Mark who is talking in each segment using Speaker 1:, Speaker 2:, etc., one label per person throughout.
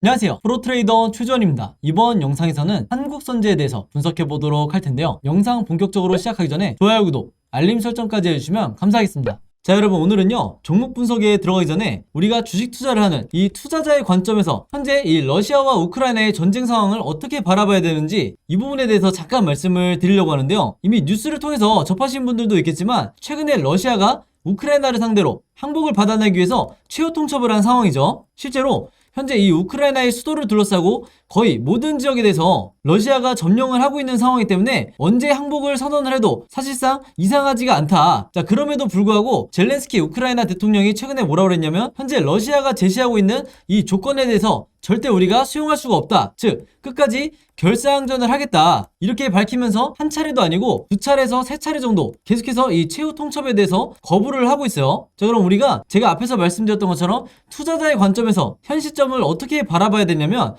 Speaker 1: 안녕하세요. 프로트레이더 최주원입니다. 이번 영상에서는 한국선제에 대해서 분석해 보도록 할 텐데요. 영상 본격적으로 시작하기 전에 좋아요, 구독, 알림 설정까지 해주시면 감사하겠습니다. 자, 여러분, 오늘은요, 종목 분석에 들어가기 전에 우리가 주식 투자를 하는 이 투자자의 관점에서 현재 이 러시아와 우크라이나의 전쟁 상황을 어떻게 바라봐야 되는지 이 부분에 대해서 잠깐 말씀을 드리려고 하는데요. 이미 뉴스를 통해서 접하신 분들도 있겠지만 최근에 러시아가 우크라이나를 상대로 항복을 받아내기 위해서 최후 통첩을 한 상황이죠. 실제로 현재 이 우크라이나의 수도를 둘러싸고 거의 모든 지역에 대해서 러시아가 점령을 하고 있는 상황이기 때문에 언제 항복을 선언을 해도 사실상 이상하지가 않다. 자, 그럼에도 불구하고 젤렌스키 우크라이나 대통령이 최근에 뭐라고 그랬냐면 현재 러시아가 제시하고 있는 이 조건에 대해서 절대 우리가 수용할 수가 없다. 즉, 끝까지 결사항전을 하겠다. 이렇게 밝히면서 한 차례도 아니고 두 차례에서 세 차례 정도 계속해서 이 최후 통첩에 대해서 거부를 하고 있어요. 자, 그럼 우리가 제가 앞에서 말씀드렸던 것처럼 투자자의 관점에서 현 시점을 어떻게 바라봐야 되냐면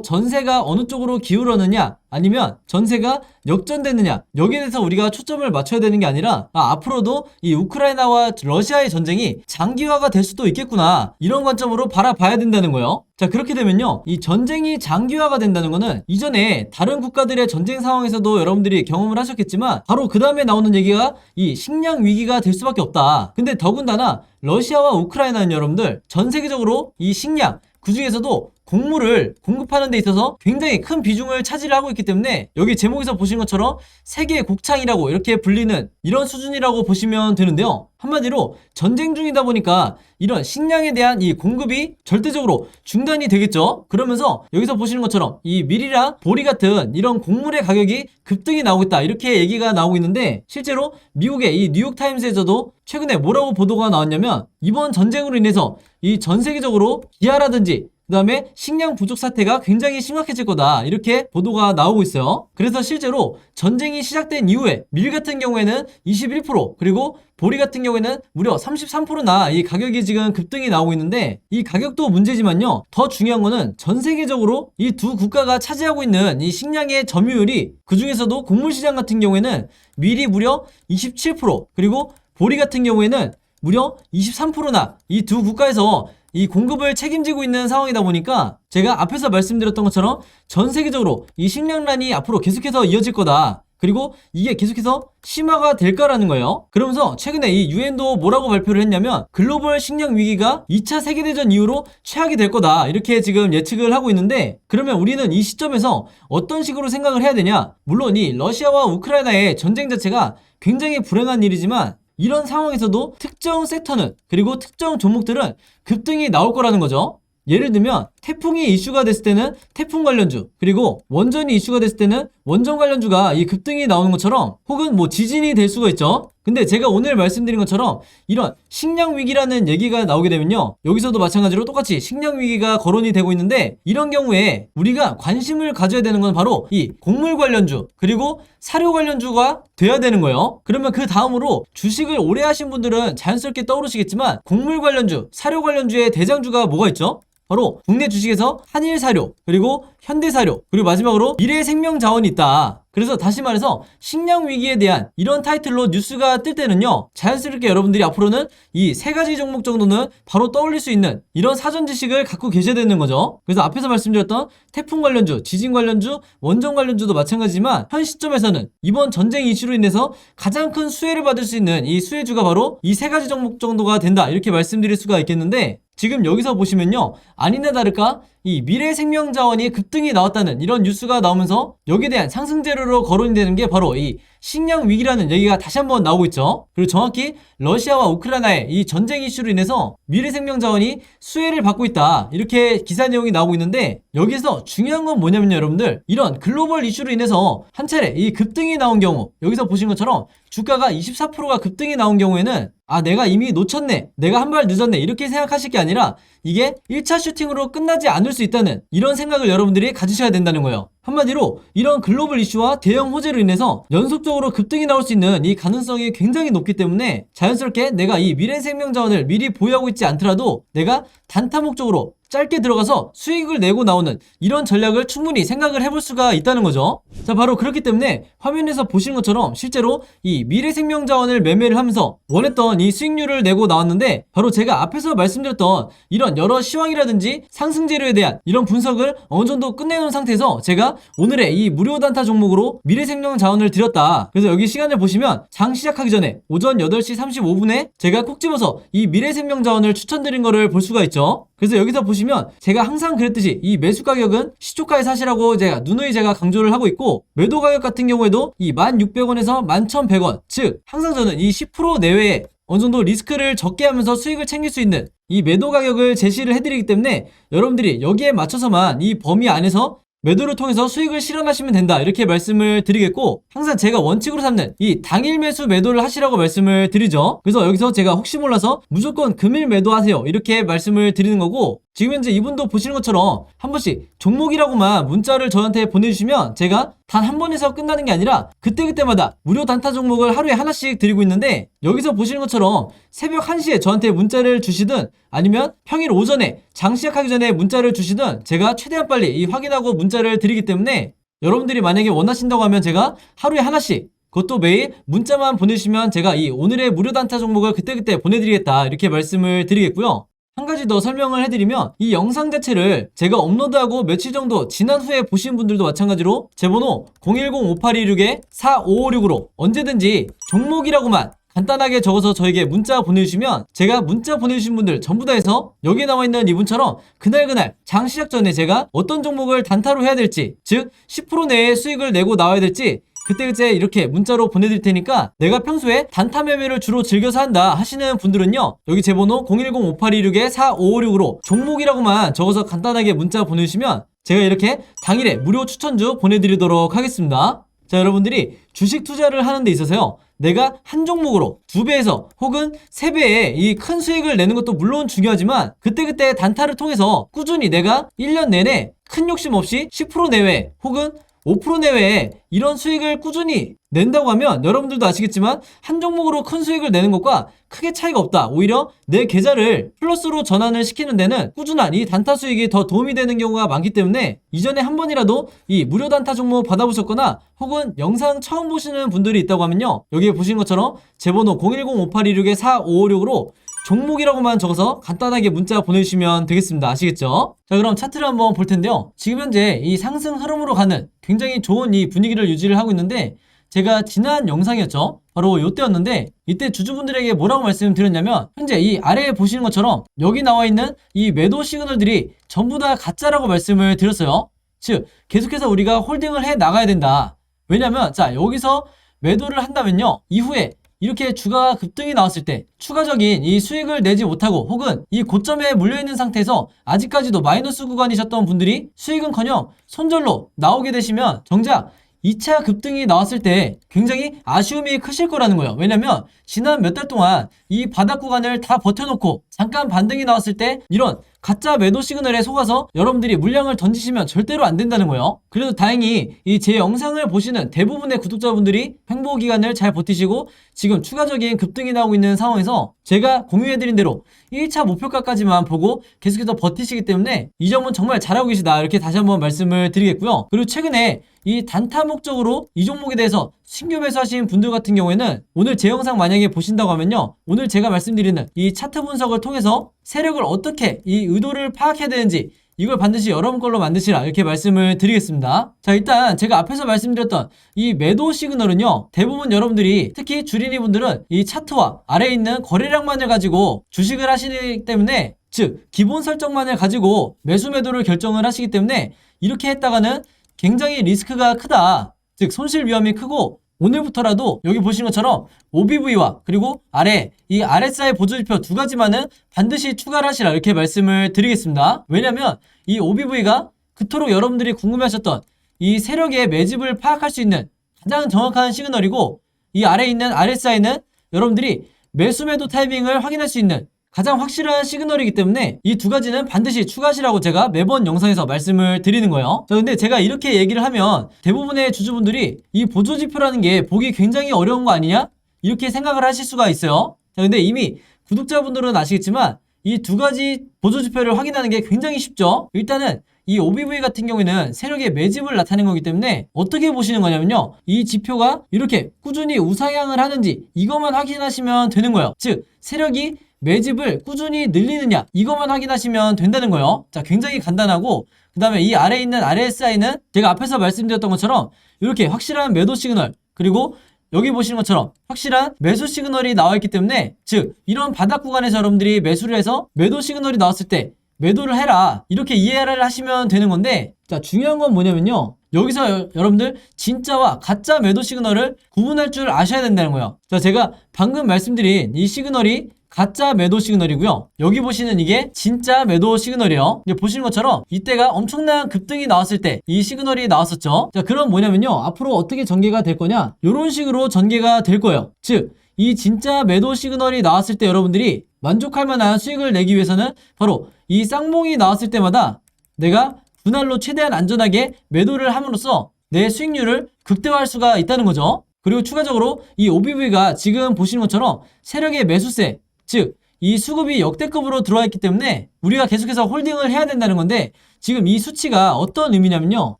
Speaker 1: 전세가 어느 쪽으로 기울었느냐 아니면 전세가 역전됐느냐 여기에 대해서 우리가 초점을 맞춰야 되는 게 아니라 앞으로도 이 우크라이나와 러시아의 전쟁이 장기화가 될 수도 있겠구나 이런 관점으로 바라봐야 된다는 거예요. 자, 그렇게 되면요, 이 전쟁이 장기화가 된다는 거는 이전에 다른 국가들의 전쟁 상황에서도 여러분들이 경험을 하셨겠지만 바로 그 다음에 나오는 얘기가 이 식량 위기가 될 수밖에 없다. 근데 더군다나 러시아와 우크라이나는 여러분들 전 세계적으로 이 식량 그 중에서도 곡물을 공급하는 데 있어서 굉장히 큰 비중을 차지하고 있기 때문에 여기 제목에서 보신 것처럼 세계 곡창이라고 이렇게 불리는 이런 수준이라고 보시면 되는데요. 한마디로 전쟁 중이다 보니까 이런 식량에 대한 이 공급이 절대적으로 중단이 되겠죠. 그러면서 여기서 보시는 것처럼 이 밀이랑 보리 같은 이런 곡물의 가격이 급등이 나오고 있다 이렇게 얘기가 나오고 있는데 실제로 미국의 이 뉴욕타임스에서도 최근에 뭐라고 보도가 나왔냐면 이번 전쟁으로 인해서 이 전 세계적으로 기아라든지 그 다음에 식량 부족 사태가 굉장히 심각해질 거다 이렇게 보도가 나오고 있어요. 그래서 실제로 전쟁이 시작된 이후에 밀 같은 경우에는 21% 그리고 보리 같은 경우에는 무려 33%나 이 가격이 지금 급등이 나오고 있는데 이 가격도 문제지만요, 더 중요한 거는 전 세계적으로 이 두 국가가 차지하고 있는 이 식량의 점유율이 그 중에서도 곡물 시장 같은 경우에는 밀이 무려 27% 그리고 보리 같은 경우에는 무려 23%나 이 두 국가에서 이 공급을 책임지고 있는 상황이다 보니까 제가 앞에서 말씀드렸던 것처럼 전 세계적으로 이 식량난이 앞으로 계속해서 이어질 거다. 그리고 이게 계속해서 심화가 될 거라는 거예요. 그러면서 최근에 이 유엔도 뭐라고 발표를 했냐면 글로벌 식량 위기가 2차 세계대전 이후로 최악이 될 거다 이렇게 지금 예측을 하고 있는데 그러면 우리는 이 시점에서 어떤 식으로 생각을 해야 되냐. 물론 이 러시아와 우크라이나의 전쟁 자체가 굉장히 불행한 일이지만 이런 상황에서도 특정 섹터는 그리고 특정 종목들은 급등이 나올 거라는 거죠. 예를 들면 태풍이 이슈가 됐을 때는 태풍 관련주 그리고 원전이 이슈가 됐을 때는 원전 관련주가 이 급등이 나오는 것처럼 혹은 지진이 될 수가 있죠. 근데 제가 오늘 말씀드린 것처럼 이런 식량 위기라는 얘기가 나오게 되면요, 여기서도 마찬가지로 똑같이 식량 위기가 거론이 되고 있는데 이런 경우에 우리가 관심을 가져야 되는 건 바로 이 곡물 관련주 그리고 사료 관련주가 돼야 되는 거예요. 그러면 그 다음으로 주식을 오래 하신 분들은 자연스럽게 떠오르시겠지만 곡물 관련주, 사료 관련주의 대장주가 뭐가 있죠? 바로 국내 주식에서 한일사료, 그리고 현대사료, 그리고 마지막으로 미래생명자원이 있다. 그래서 다시 말해서 식량 위기에 대한 이런 타이틀로 뉴스가 뜰 때는요, 자연스럽게 여러분들이 앞으로는 이 세 가지 종목 정도는 바로 떠올릴 수 있는 이런 사전 지식을 갖고 계셔야 되는 거죠. 그래서 앞에서 말씀드렸던 태풍 관련주, 지진 관련주, 원전 관련주도 마찬가지지만 현 시점에서는 이번 전쟁 이슈로 인해서 가장 큰 수혜를 받을 수 있는 이 수혜주가 바로 이 세 가지 종목 정도가 된다 이렇게 말씀드릴 수가 있겠는데 지금 여기서 보시면요, 아니나 다를까 이 미래생명자원이 급등이 나왔다는 이런 뉴스가 나오면서 여기에 대한 상승재료로 거론이 되는 게 바로 이 식량 위기라는 얘기가 다시 한번 나오고 있죠. 그리고 정확히 러시아와 우크라이나의 이 전쟁 이슈로 인해서 미래생명자원이 수혜를 받고 있다 이렇게 기사 내용이 나오고 있는데 여기서 중요한 건 뭐냐면요, 여러분들 이런 글로벌 이슈로 인해서 한 차례 이 급등이 나온 경우 여기서 보신 것처럼 주가가 24%가 급등이 나온 경우에는 내가 이미 놓쳤네, 내가 한 발 늦었네 이렇게 생각하실 게 아니라 이게 1차 슈팅으로 끝나지 않을 수 있다는 이런 생각을 여러분들이 가지셔야 된다는 거예요. 한마디로 이런 글로벌 이슈와 대형 호재로 인해서 연속적으로 급등이 나올 수 있는 이 가능성이 굉장히 높기 때문에 자연스럽게 내가 이 미래생명자원을 미리 보유하고 있지 않더라도 내가 단타 목적으로 짧게 들어가서 수익을 내고 나오는 이런 전략을 충분히 생각을 해볼 수가 있다는 거죠. 자, 바로 그렇기 때문에 화면에서 보시는 것처럼 실제로 이 미래생명자원을 매매를 하면서 원했던 이 수익률을 내고 나왔는데, 바로 제가 앞에서 말씀드렸던 이런 여러 시황이라든지 상승 재료에 대한 이런 분석을 어느 정도 끝내놓은 상태에서 제가 오늘의 이 무료 단타 종목으로 미래생명자원을 드렸다. 그래서 여기 시간을 보시면 장 시작하기 전에 오전 8시 35분에 제가 콕 집어서 이 미래생명자원을 추천드린 거를 볼 수가 있죠. 그래서 여기서 보시면 제가 항상 그랬듯이 이 매수 가격은 시초가에 사시라고 누누이 강조를 하고 있고, 매도 가격 같은 경우에도 이 1,600원에서 11,100원, 즉 항상 저는 이 10% 내외에 어느 정도 리스크를 적게 하면서 수익을 챙길 수 있는 이 매도 가격을 제시를 해드리기 때문에 여러분들이 여기에 맞춰서만 이 범위 안에서 매도를 통해서 수익을 실현하시면 된다, 이렇게 말씀을 드리겠고, 항상 제가 원칙으로 삼는 이 당일 매수 매도를 하시라고 말씀을 드리죠. 그래서 여기서 제가 혹시 몰라서 무조건 금일 매도하세요, 이렇게 말씀을 드리는 거고, 지금 현재 이분도 보시는 것처럼 한 번씩 종목이라고만 문자를 저한테 보내주시면 제가 단 한 번에서 끝나는 게 아니라 그때그때마다 무료 단타 종목을 하루에 하나씩 드리고 있는데, 여기서 보시는 것처럼 새벽 1시에 저한테 문자를 주시든 아니면 평일 오전에 장 시작하기 전에 문자를 주시든 제가 최대한 빨리 확인하고 문자를 드리기 때문에, 여러분들이 만약에 원하신다고 하면 제가 하루에 하나씩, 그것도 매일 문자만 보내주시면 제가 이 오늘의 무료 단타 종목을 그때그때 보내드리겠다, 이렇게 말씀을 드리겠고요. 한 가지 더 설명을 해드리면, 이 영상 자체를 제가 업로드하고 며칠 정도 지난 후에 보신 분들도 마찬가지로 제 번호 010-5826-4556으로 언제든지 종목이라고만 간단하게 적어서 저에게 문자 보내주시면 제가 문자 보내주신 분들 전부 다 해서 여기 나와있는 이분처럼 그날 장 시작 전에 제가 어떤 종목을 단타로 해야 될지, 즉 10% 내에 수익을 내고 나와야 될지 그때 이렇게 문자로 보내드릴 테니까, 내가 평소에 단타 매매를 주로 즐겨서 한다 하시는 분들은요, 여기 제 번호 010-5826-4556으로 종목이라고만 적어서 간단하게 문자 보내주시면 제가 이렇게 당일에 무료 추천주 보내드리도록 하겠습니다. 자, 여러분들이 주식 투자를 하는 데 있어서요, 내가 한 종목으로 2배에서 혹은 3배의 이 큰 수익을 내는 것도 물론 중요하지만, 그때그때 단타를 통해서 꾸준히 내가 1년 내내 큰 욕심 없이 10% 내외 혹은 5% 내외에 이런 수익을 꾸준히 낸다고 하면, 여러분들도 아시겠지만 한 종목으로 큰 수익을 내는 것과 크게 차이가 없다. 오히려 내 계좌를 플러스로 전환을 시키는 데는 꾸준한 이 단타 수익이 더 도움이 되는 경우가 많기 때문에, 이전에 한 번이라도 이 무료 단타 종목 받아보셨거나 혹은 영상 처음 보시는 분들이 있다고 하면요, 여기에 보신 것처럼 제 번호 010-5826-4556으로 종목이라고만 적어서 간단하게 문자 보내주시면 되겠습니다. 아시겠죠? 자, 그럼 차트를 한번 볼 텐데요, 지금 현재 이 상승 흐름으로 가는 굉장히 좋은 이 분위기를 유지를 하고 있는데, 제가 지난 영상이었죠, 바로 이때였는데, 이때 주주분들에게 뭐라고 말씀드렸냐면, 현재 이 아래에 보시는 것처럼 여기 나와 있는 이 매도 시그널들이 전부 다 가짜라고 말씀을 드렸어요. 즉 계속해서 우리가 홀딩을 해 나가야 된다. 왜냐면 자, 여기서 매도를 한다면요, 이후에 이렇게 주가가 급등이 나왔을 때 추가적인 이 수익을 내지 못하고 혹은 이 고점에 물려있는 상태에서 아직까지도 마이너스 구간이셨던 분들이 수익은커녕 손절로 나오게 되시면 정작 2차 급등이 나왔을 때 굉장히 아쉬움이 크실 거라는 거예요. 왜냐면 지난 몇 달 동안 이 바닥 구간을 다 버텨놓고 잠깐 반등이 나왔을 때 이런 가짜 매도 시그널에 속아서 여러분들이 물량을 던지시면 절대로 안 된다는 거예요. 그래도 다행히 이 제 영상을 보시는 대부분의 구독자분들이 횡보 기간을 잘 버티시고 지금 추가적인 급등이 나오고 있는 상황에서 제가 공유해드린 대로 1차 목표가까지만 보고 계속해서 버티시기 때문에 이 점은 정말 잘하고 계시다, 이렇게 다시 한번 말씀을 드리겠고요. 그리고 최근에 이 단타 목적으로 이 종목에 대해서 신규 매수하신 분들 같은 경우에는 오늘 제 영상 만약에 보신다고 하면요, 오늘 제가 말씀드리는 이 차트 분석을 통해서 세력을 어떻게 이 의도를 파악해야 되는지 이걸 반드시 여러분 걸로 만드시라, 이렇게 말씀을 드리겠습니다. 자, 일단 제가 앞에서 말씀드렸던 이 매도 시그널은요, 대부분 여러분들이 특히 주린이 분들은 이 차트와 아래에 있는 거래량만을 가지고 주식을 하시기 때문에, 즉 기본 설정만을 가지고 매수 매도를 결정을 하시기 때문에 이렇게 했다가는 굉장히 리스크가 크다, 즉 손실 위험이 크고, 오늘부터라도 여기 보시는 것처럼 OBV와 그리고 아래 이 RSI 보조지표 두 가지만은 반드시 추가를 하시라, 이렇게 말씀을 드리겠습니다. 왜냐면 이 OBV가 그토록 여러분들이 궁금해하셨던 이 세력의 매집을 파악할 수 있는 가장 정확한 시그널이고, 이 아래에 있는 RSI는 여러분들이 매수 매도 타이밍을 확인할 수 있는 가장 확실한 시그널이기 때문에 이 두 가지는 반드시 추가하시라고 제가 매번 영상에서 말씀을 드리는 거예요. 자, 근데 제가 이렇게 얘기를 하면 대부분의 주주분들이 이 보조지표라는 게 보기 굉장히 어려운 거 아니냐? 이렇게 생각을 하실 수가 있어요. 자, 근데 이미 구독자분들은 아시겠지만 이 두 가지 보조지표를 확인하는 게 굉장히 쉽죠. 일단은 이 OBV 같은 경우에는 세력의 매집을 나타내는 거기 때문에 어떻게 보시는 거냐면요, 이 지표가 이렇게 꾸준히 우상향을 하는지 이것만 확인하시면 되는 거예요. 즉 세력이 매집을 꾸준히 늘리느냐 이것만 확인하시면 된다는 거예요. 자, 굉장히 간단하고, 그 다음에 이 아래에 있는 RSI는 제가 앞에서 말씀드렸던 것처럼 이렇게 확실한 매도 시그널, 그리고 여기 보시는 것처럼 확실한 매수 시그널이 나와 있기 때문에, 즉 이런 바닥 구간에서 여러분들이 매수를 해서 매도 시그널이 나왔을 때 매도를 해라, 이렇게 이해를 하시면 되는 건데, 자, 중요한 건 뭐냐면요, 여기서 여러분들 진짜와 가짜 매도 시그널을 구분할 줄 아셔야 된다는 거예요. 자, 제가 방금 말씀드린 이 시그널이 가짜 매도 시그널이고요, 여기 보시는 이게 진짜 매도 시그널이에요. 이제 보시는 것처럼 이때가 엄청난 급등이 나왔을 때 이 시그널이 나왔었죠. 자, 그럼 뭐냐면요, 앞으로 어떻게 전개가 될 거냐, 이런 식으로 전개가 될 거예요. 즉 이 진짜 매도 시그널이 나왔을 때 여러분들이 만족할 만한 수익을 내기 위해서는 바로 이 쌍봉이 나왔을 때마다 내가 분할로 최대한 안전하게 매도를 함으로써 내 수익률을 극대화할 수가 있다는 거죠. 그리고 추가적으로 이 OBV가 지금 보시는 것처럼 세력의 매수세, 즉 이 수급이 역대급으로 들어와 있기 때문에 우리가 계속해서 홀딩을 해야 된다는 건데, 지금 이 수치가 어떤 의미냐면요,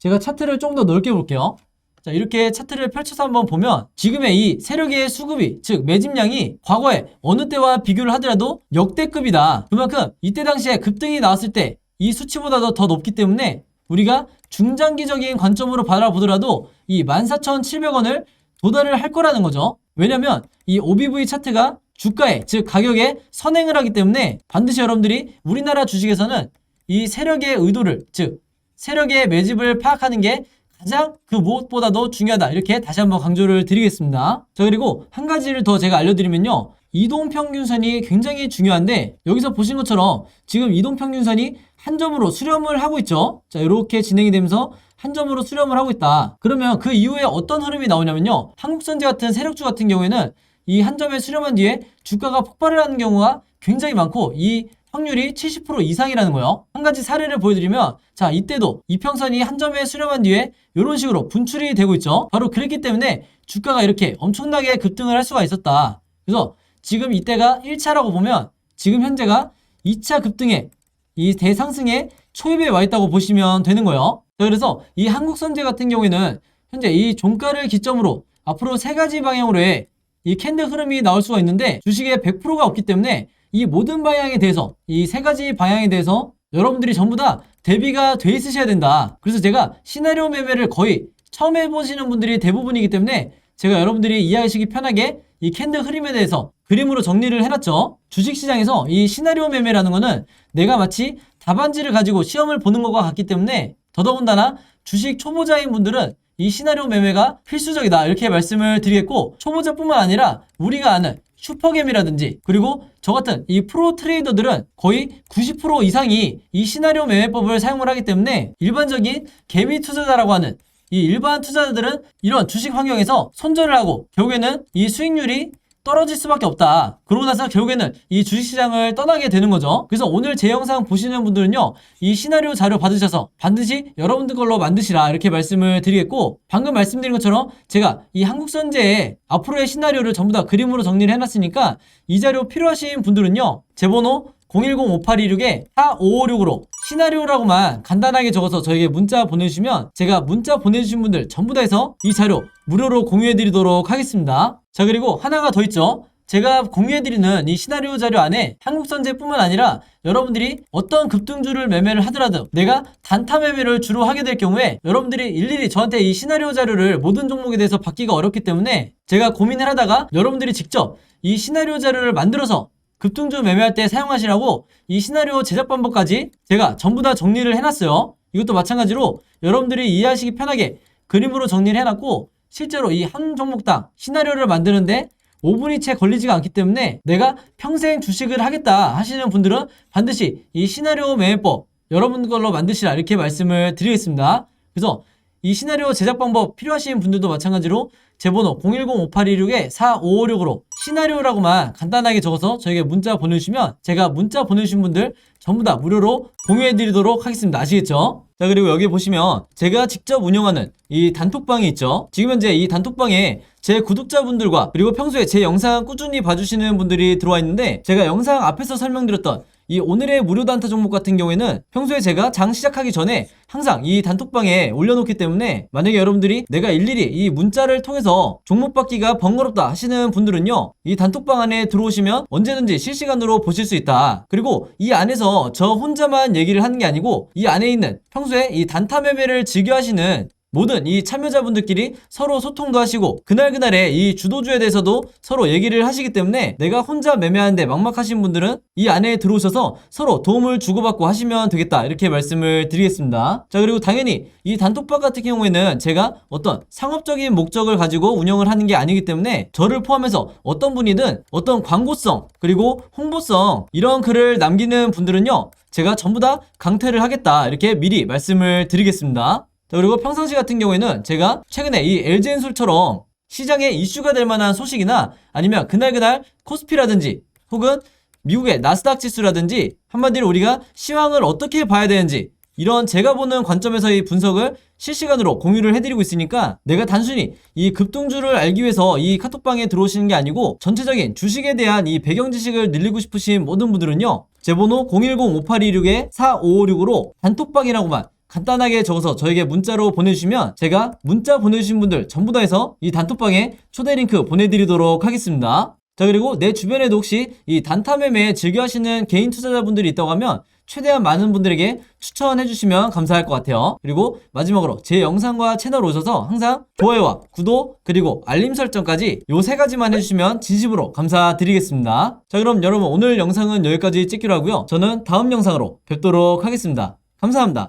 Speaker 1: 제가 차트를 좀 더 넓게 볼게요. 자, 이렇게 차트를 펼쳐서 한번 보면 지금의 이 세력의 수급이, 즉 매집량이 과거에 어느 때와 비교를 하더라도 역대급이다. 그만큼 이때 당시에 급등이 나왔을 때 이 수치보다도 더 높기 때문에 우리가 중장기적인 관점으로 바라보더라도 이 14,700원을 도달을 할 거라는 거죠. 왜냐면 이 OBV 차트가 주가에, 즉 가격에 선행을 하기 때문에 반드시 여러분들이 우리나라 주식에서는 이 세력의 의도를, 즉 세력의 매집을 파악하는 게 가장 그 무엇보다도 중요하다, 이렇게 다시 한번 강조를 드리겠습니다. 자, 그리고 한 가지를 더 제가 알려드리면요, 이동평균선이 굉장히 중요한데, 여기서 보신 것처럼 지금 이동평균선이 한 점으로 수렴을 하고 있죠. 자, 이렇게 진행이 되면서 한 점으로 수렴을 하고 있다. 그러면 그 이후에 어떤 흐름이 나오냐면요, 한국선제 같은 세력주 같은 경우에는 이 한 점에 수렴한 뒤에 주가가 폭발을 하는 경우가 굉장히 많고, 이 확률이 70% 이상이라는 거예요. 한 가지 사례를 보여드리면, 자, 이때도 이평선이 한 점에 수렴한 뒤에 이런 식으로 분출이 되고 있죠. 바로 그랬기 때문에 주가가 이렇게 엄청나게 급등을 할 수가 있었다. 그래서 지금 이때가 1차라고 보면 지금 현재가 2차 급등의 이 대상승의 초입에 와 있다고 보시면 되는 거예요. 자, 그래서 이 한국선제 같은 경우에는 현재 이 종가를 기점으로 앞으로 세 가지 방향으로의 이 캔들 흐름이 나올 수가 있는데, 주식에 100%가 없기 때문에 이 모든 방향에 대해서, 이 세 가지 방향에 대해서 여러분들이 전부 다 대비가 돼 있으셔야 된다. 그래서 제가 시나리오 매매를 거의 처음 해보시는 분들이 대부분이기 때문에 제가 여러분들이 이해하시기 편하게 이 캔들 흐름에 대해서 그림으로 정리를 해놨죠. 주식시장에서 이 시나리오 매매라는 거는 내가 마치 답안지를 가지고 시험을 보는 것과 같기 때문에, 더더군다나 주식 초보자인 분들은 이 시나리오 매매가 필수적이다, 이렇게 말씀을 드리겠고, 초보자뿐만 아니라 우리가 아는 슈퍼겜이라든지, 그리고 저 같은 이 프로 트레이더들은 거의 90% 이상이 이 시나리오 매매법을 사용을 하기 때문에, 일반적인 개미 투자자라고 하는 이 일반 투자자들은 이런 주식 환경에서 손절을 하고 결국에는 이 수익률이 떨어질 수밖에 없다. 그러고 나서 결국에는 이 주식시장을 떠나게 되는 거죠. 그래서 오늘 제 영상 보시는 분들은요, 이 시나리오 자료 받으셔서 반드시 여러분들 걸로 만드시라, 이렇게 말씀을 드리겠고, 방금 말씀드린 것처럼 제가 이 한국선제의 앞으로의 시나리오를 전부 다 그림으로 정리를 해놨으니까 이 자료 필요하신 분들은요, 제 번호 010-5826-4556으로 시나리오라고만 간단하게 적어서 저에게 문자 보내주시면 제가 문자 보내주신 분들 전부 다 해서 이 자료 무료로 공유해드리도록 하겠습니다. 자, 그리고 하나가 더 있죠. 제가 공유해드리는 이 시나리오 자료 안에 한국선제뿐만 아니라 여러분들이 어떤 급등주를 매매를 하더라도 내가 단타 매매를 주로 하게 될 경우에 여러분들이 일일이 저한테 이 시나리오 자료를 모든 종목에 대해서 받기가 어렵기 때문에 제가 고민을 하다가 여러분들이 직접 이 시나리오 자료를 만들어서 급등주 매매할 때 사용하시라고 이 시나리오 제작 방법까지 제가 전부 다 정리를 해놨어요. 이것도 마찬가지로 여러분들이 이해하시기 편하게 그림으로 정리를 해놨고, 실제로 이 한 종목당 시나리오를 만드는데 5분이 채 걸리지가 않기 때문에 내가 평생 주식을 하겠다 하시는 분들은 반드시 이 시나리오 매매법 여러분 걸로 만드시라, 이렇게 말씀을 드리겠습니다. 그래서 이 시나리오 제작 방법 필요하신 분들도 마찬가지로 제 번호 010-5826-4556으로 시나리오라고만 간단하게 적어서 저에게 문자 보내주시면 제가 문자 보내주신 분들 전부 다 무료로 공유해드리도록 하겠습니다. 아시겠죠? 자, 그리고 여기 보시면 제가 직접 운영하는 이 단톡방이 있죠. 지금 현재 이 단톡방에 제 구독자분들과 그리고 평소에 제 영상 꾸준히 봐주시는 분들이 들어와 있는데, 제가 영상 앞에서 설명드렸던 이 오늘의 무료 단타 종목 같은 경우에는 평소에 제가 장 시작하기 전에 항상 이 단톡방에 올려놓기 때문에 만약에 여러분들이 내가 일일이 이 문자를 통해서 종목 받기가 번거롭다 하시는 분들은요, 이 단톡방 안에 들어오시면 언제든지 실시간으로 보실 수 있다. 그리고 이 안에서 저 혼자만 얘기를 하는 게 아니고 이 안에 있는 평소에 이 단타 매매를 즐겨 하시는 모든 이 참여자분들끼리 서로 소통도 하시고 그날그날의 이 주도주에 대해서도 서로 얘기를 하시기 때문에 내가 혼자 매매하는데 막막하신 분들은 이 안에 들어오셔서 서로 도움을 주고받고 하시면 되겠다, 이렇게 말씀을 드리겠습니다. 자, 그리고 당연히 이 단톡방 같은 경우에는 제가 어떤 상업적인 목적을 가지고 운영을 하는 게 아니기 때문에 저를 포함해서 어떤 분이든 어떤 광고성 그리고 홍보성 이런 글을 남기는 분들은요, 제가 전부 다 강퇴를 하겠다, 이렇게 미리 말씀을 드리겠습니다. 자, 그리고 평상시 같은 경우에는 제가 최근에 이 LG엔솔처럼 시장에 이슈가 될 만한 소식이나 아니면 그날그날 코스피라든지 혹은 미국의 나스닥 지수라든지 한마디로 우리가 시황을 어떻게 봐야 되는지 이런 제가 보는 관점에서의 분석을 실시간으로 공유를 해드리고 있으니까 내가 단순히 이 급등주를 알기 위해서 이 카톡방에 들어오시는 게 아니고 전체적인 주식에 대한 이 배경 지식을 늘리고 싶으신 모든 분들은요, 제 번호 010-5826-4556으로 단톡방이라고만 간단하게 적어서 저에게 문자로 보내주시면 제가 문자 보내주신 분들 전부 다 해서 이 단톡방에 초대 링크 보내드리도록 하겠습니다. 자, 그리고 내 주변에도 혹시 이 단타 매매 즐겨 하시는 개인 투자자분들이 있다고 하면 최대한 많은 분들에게 추천해 주시면 감사할 것 같아요. 그리고 마지막으로 제 영상과 채널 오셔서 항상 좋아요와 구독 그리고 알림 설정까지 요 3가지만 해주시면 진심으로 감사드리겠습니다. 자, 그럼 여러분 오늘 영상은 여기까지 찍기로 하고요. 저는 다음 영상으로 뵙도록 하겠습니다. 감사합니다.